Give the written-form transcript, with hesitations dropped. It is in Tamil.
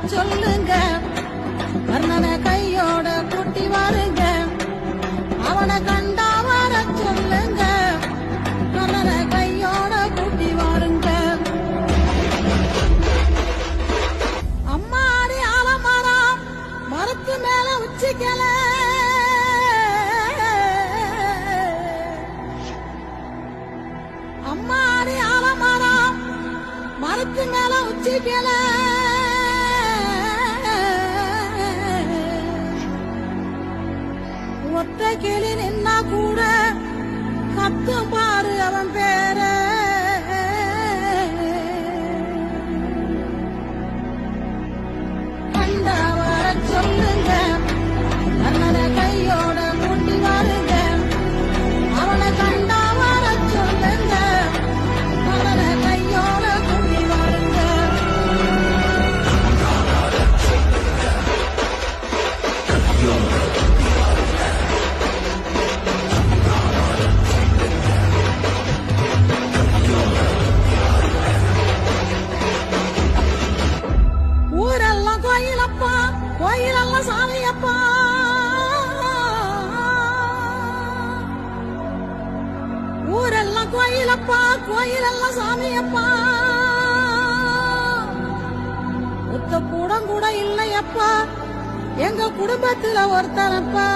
சொல்லுங்க, கர்ணனை கையோட கூட்டி வாருங்க, அவனை கண்டா வர சொல்லுங்க, கர்ணனை கையோட கூட்டி வாருங்க. அம்மாடி ஆலமரம் மரத்து மேல உச்சிக்கல, அம்மாடி ஆலமரம் மரத்து மேல உச்சிக்கல, ஒத்த கிளி நின்னா கூட கத்தும் பாரு அவன் பேர. கண்டா வர சொல்லுங்க, கர்ணனை கையோட கூட்டி வாருங்க, அவனை கண்டா வர சொல்லுங்க, கர்ணனை கையோட கூட்டி வாருங்க. ஊரெல்லாம் கோயிலப்பா, கோயிலெல்லாம் சாமியப்பா, ஊரெல்லாம் கோயிலப்பா, கோயிலெல்லாம் சாமியப்பா, ஒத்த கூடம் கூட இல்லையப்பா, எங்க குடும்பத்துல ஒருத்தனப்பா.